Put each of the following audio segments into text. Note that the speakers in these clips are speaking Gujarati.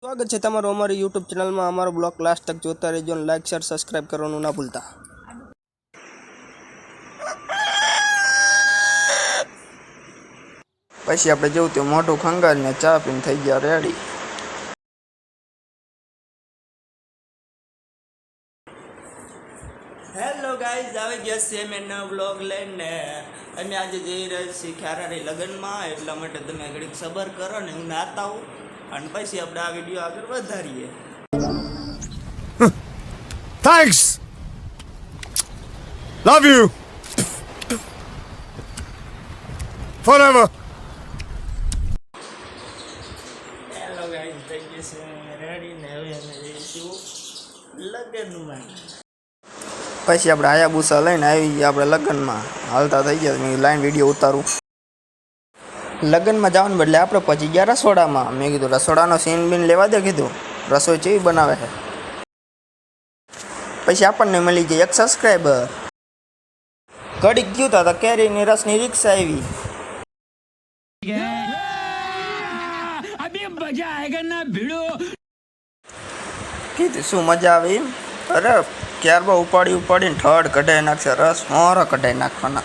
स्वागत है तमारो हमारी यूट्यूब चैनल में। हमारो ब्लॉग लास्ट तक जोता रहो, लाइक शेयर सब्सक्राइब करवानुं ना भूलता। पछी आपणे जेवुं तेवुं मोढुं खंगारीने चा पीने थई गया रेडी। हेलो गाइस, आवी गया छे मेनो ब्लॉग लईने। अमे आज जई रह्या छीए ख्यारारी लगनमा, એટલા માટે તમે ઘડીક સબર કરો ને હું નાતા આવું અને પછી આપણે આ વિડિયો આગળ વધારીએ। Thanks. Love you. Forever. Hello guys, થઈ ગઈ છે રેડી ને હવે અમે જઈશું લગનમાં। પછી આપણે આયાબુસા લઈને આવી ગયા આપણે લગ્નમાં। હાલતા થઈ ગયા મેં લાઈન વિડીયો ઉતારું। લગ્નમાં જવાનું બદલે આપણે પહોંચી ગયા રસોડામાં। મેં કીધું રસોડાનો સીન બીન લેવા દે, કીધું રસોઈ કેવી બનાવે છે। પછી આપણને મળી જાય એક સબસ્ક્રાઈબર। ઘડીક ગયું તા તો કેરીની રસની રિક્ષા આવી। अभी मजा आएगा ना भिड़ो। કીધું શું મજા આવે એમ? અરે ક્યારબા ઉપાડી ઉપાડીને ઠડ કઢાઈ નાખશે, રસ મોરો કઢાઈ નાખવાના।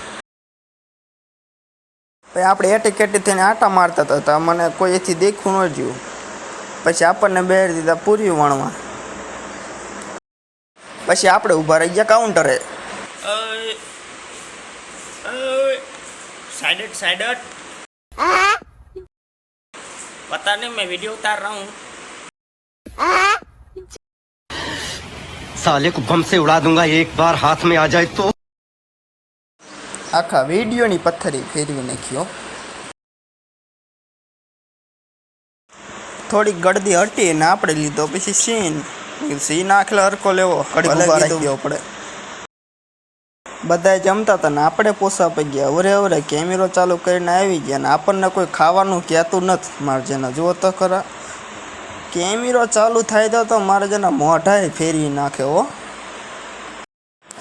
પછી આપણે એટી કેટી થઈને આટા મારતા હતા, મને કોઈ એથી દેખવું ન જ્યું। પછી આપણને બેહાડી દીધા પૂરી વણવા। પછી આપણે ઊભા રહી ગયા કાઉન્ટરે। साइड पता नहीं, मैं वीडियो उतार रहा हूँ। साले को बम से उड़ा दूंगा एक बार हाथ में आ जाए तो। आखा वीडियो नी पत्थरी फेरवी नाख्यो। थोड़ी गड़दी हटी ने आपणे लीधो। पछी सीन आखले हरको लेवो पड़े। बधाए जमता था ने आपणे पोसापाई गया। ओरे कैमरो चालू करीने आवी गया ने आपणने कोई खावानुं कहेतुं नथी। मारे जेना जुओ तो खरा, कैमरो चालू थाय तो मारे जेना मोढाए फेरवी नाखे हो।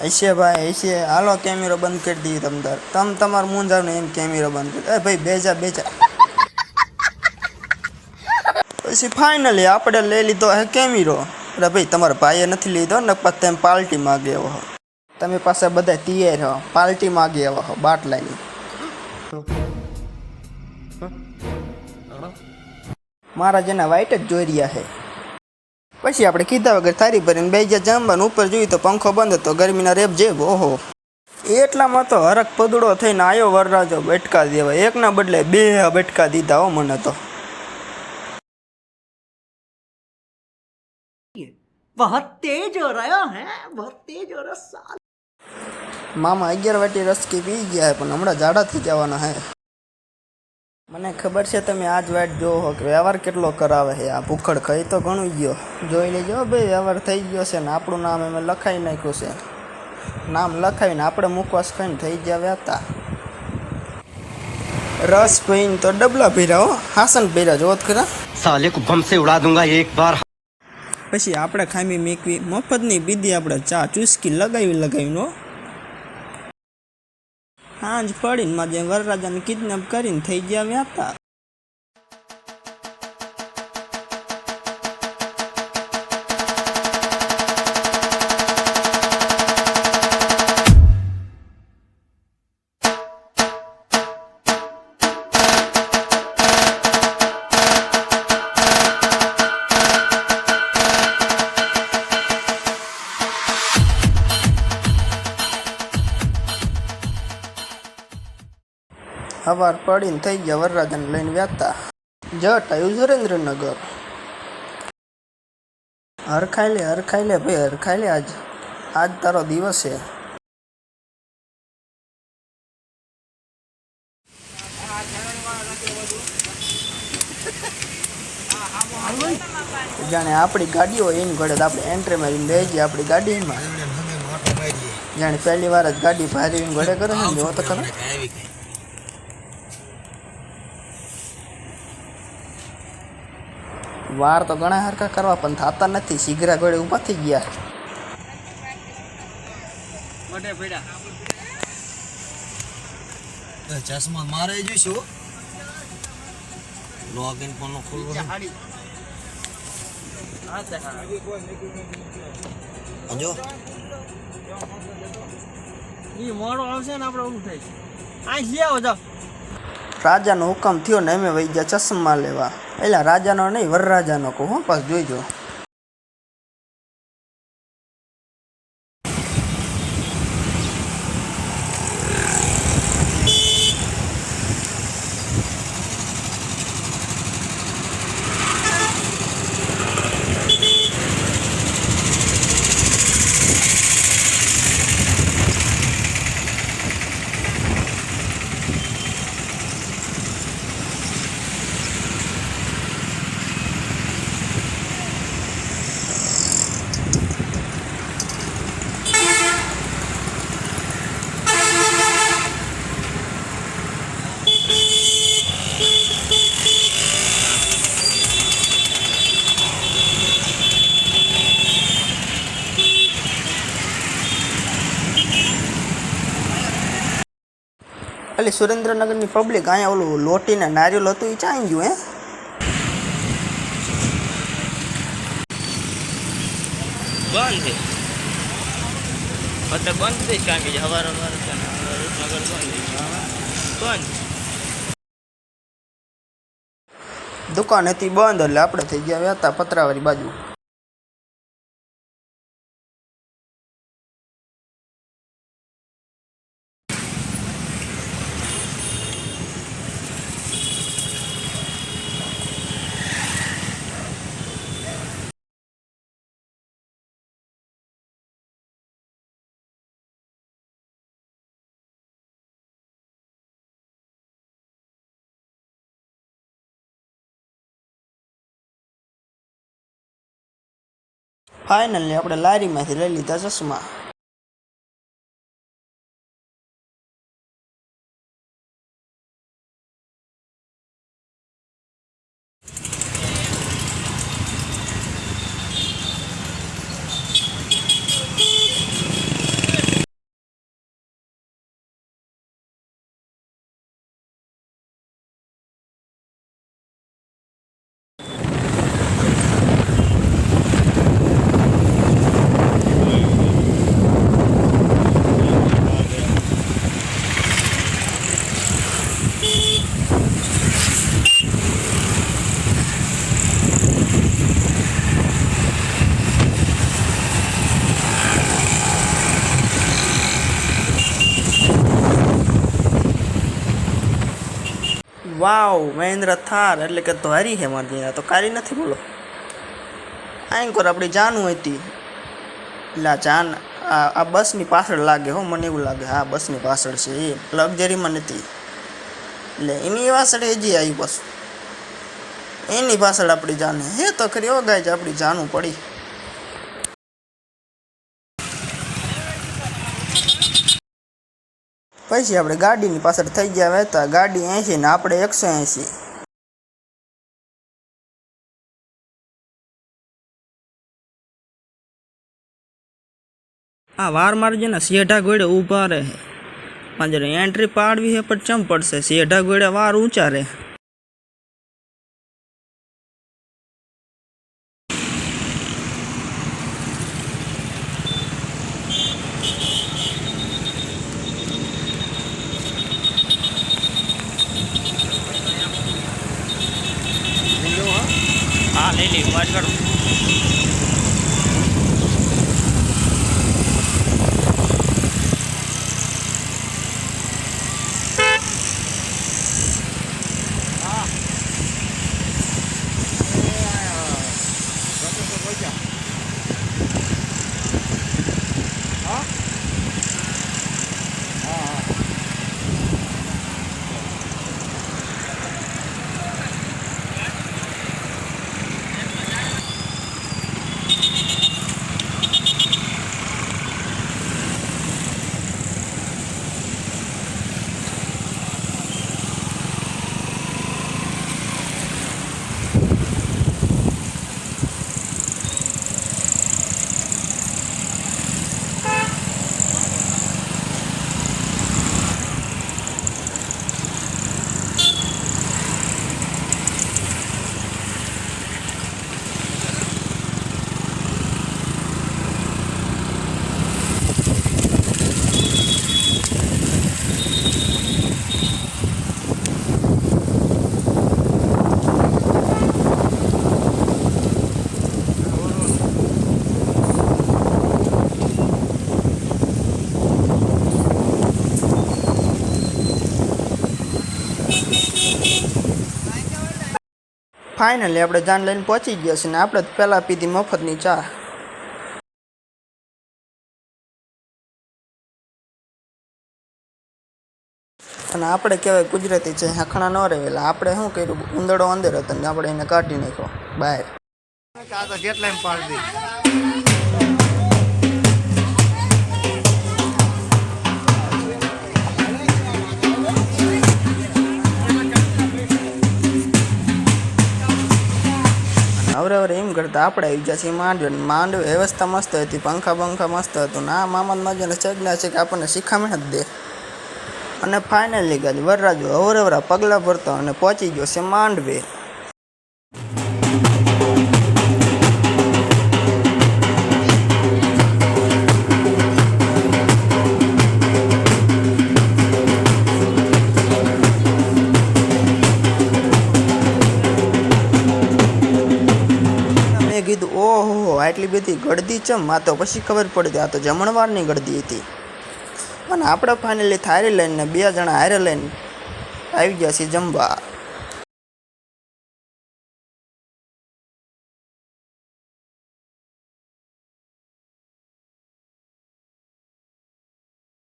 ऐसे भाई ऐसे हालो कैमरो बंद कर दी। तम तमार मूंझाव ने एम कैमरो बंद कर। ए भाई बेजा पछी फाइनली आपणे लई लीधो है कैमरो। अरे भाई तमारा भाईए नथी लीधो ने पते पार्टी मांगे हो। तमे पासे बधाय तैयार हो, पार्टी मांगे हो बाटलानी। मारा जेना वाइट ज जोई रह्या है। पछी आपणे कीधा वगर थारी भरीने बेही गया जमवानुं। उपर जोयुं तो पंखो बंद हतो, गरमीना रेप जेव। ओहो, એટલામાં તો હરક પદડો થઈને આયો વરરાજો બટકા દેવા। એકના બદલે બે બટકા દીધા હો મને તો। बहुत तेज हो रहा है, बहुत तेज हो रहा साल। मामा 11 वाटी रस की पी गया है, पण हमणां जाड़ा थी जवाना है। મને ખબર છે તમે આજ વાટ જો હો કે વ્યવહાર કેટલો કરાવે છે। આ ભૂખડ ખાઈ તો ઘણું ગયો। જોઈ લેજો ભાઈ, વ્યવહાર થઈ ગયો છે ને આપણું નામ એમ લખાઈ નાખ્યું છે। નામ લખાવીને આપણે મુખવાસ ખાઈને થઈ ગયા વ્યાતા। રસ પીને તો ડબલા ભર્યા હો, હાસન ભર્યા જોત ખરા। साले को बम से उड़ा दूंगा एक बार। પછી આપણે ખામી મેકવી મફતની બીદી આપણે ચા ચુસ્કી લગાવીને હાંજ પડીને માજે વરરાજાને કિડનેપ કરીને થઈ ગયા વ્યાતા। हवार पड़ीने थई गया वरराजाने लईने व्याता। जट आव्युं सुरेन्द्रनगर। हरखाई ले भाई हरखाई ले। आज तारो दिवस है। जाने आपणी गाड़ी हो एनी घड़े आपणे एंट्री मारीने बेही गया आपणी गाड़ी में। जाने पहली वार ज गाड़ी भारी घड़े करे छे। जो तो खरा वार तो घणा हरका करवा पण थाता नथी। शीघ्र गळे ऊभा थई गया। चश्मा मारे जोशो लॉगिन पण खोलवा જો ઈ મોડો આવશે ને આપણે ઓલું થાય આ લઈ આવો જાવ રાજાનો હુકમ થયો ને અમે વહી ગયા ચશ્મા લેવા. એટલે રાજાનો નહીં, વરરાજાનો કહું હો, પાછું જોઈજો. એટલે સુરેન્દ્રનગરની પબ્લિક અહીંયા ઓલું લોટીને નારિયેલ હતું એ ચાઈ ગયું હે. બંધ છે એટલે બંધ થઈ કારણ કે હવાર રૂપનગર બંધ દુકાન હતી બંધ એટલે આપણે થઈ ગયા હતા પતરાવાળી બાજુ. ફાઇનલી આપણે લારીમાંથી લઈ લીધા ચશ્મા. વાવ, મહેન્દ્ર થાર એટલે કે ધોરી છે મારી ત્યાં, તો કારી નથી બોલો. આંકોર આપણી જાનું હતી એટલે આ જાન આ બસની પાછળ લાગે હો, મને એવું લાગે હા બસની પાછળ છે એ, લક્ઝરીમાં નથી. એટલે એની પાછળ હજી આવી પાછું એની પાછળ આપણી જાન હે તો ખરી હો ગાય આપણી જાનું પડી. પછી આપણે ગાડીની પાછળ થઈ ગયા હતા, ગાડી 80 ને આપણે 180. આ વાર મારજે ને શેઢા ગોળે ઊભા રહે, પાંજરે એન્ટ્રી પાડવી હે પણ ચમ પડશે, શેઢા ગોળે વાર ઊંચા રહે. હા લઈ લઈ વાત કરો ફાઇનલી આપણે જાન લઈને પહોંચી ગયા છીએ ને આપણે જ પહેલાં પીધી મફતની ચા. અને આપણે કહેવાય ગુજરાતી છે હાંખણા ન રહેલા. આપણે શું કર્યું, ઉંદરડો અંદર હતો ને આપણે એને કાઢી નાખ્યો બહાર. હવે એમ કરતા આપણે આવી ગયા છીએ માંડવે વ્યવસ્થા મસ્ત હતી, પંખા બંખા મસ્ત હતું. ના મામા મજાને ચગના છે કે આપણને શીખામણ જ દે. અને ફાઇનલી ગાડી વરરાજો અવરવરા પગલાં ભરતો અને પહોંચી ગયો છે માંડવે. મેં કીધું ઓહો આટલી બધી ગળદી ચમ? આ તો પછી ખબર પડી આ તો જમણવારની ગળદી હતી. અને આપણે ફાઇનલી થાળી લઈને 2 જણા હારે લઈને આવી ગયા છીએ જમવા.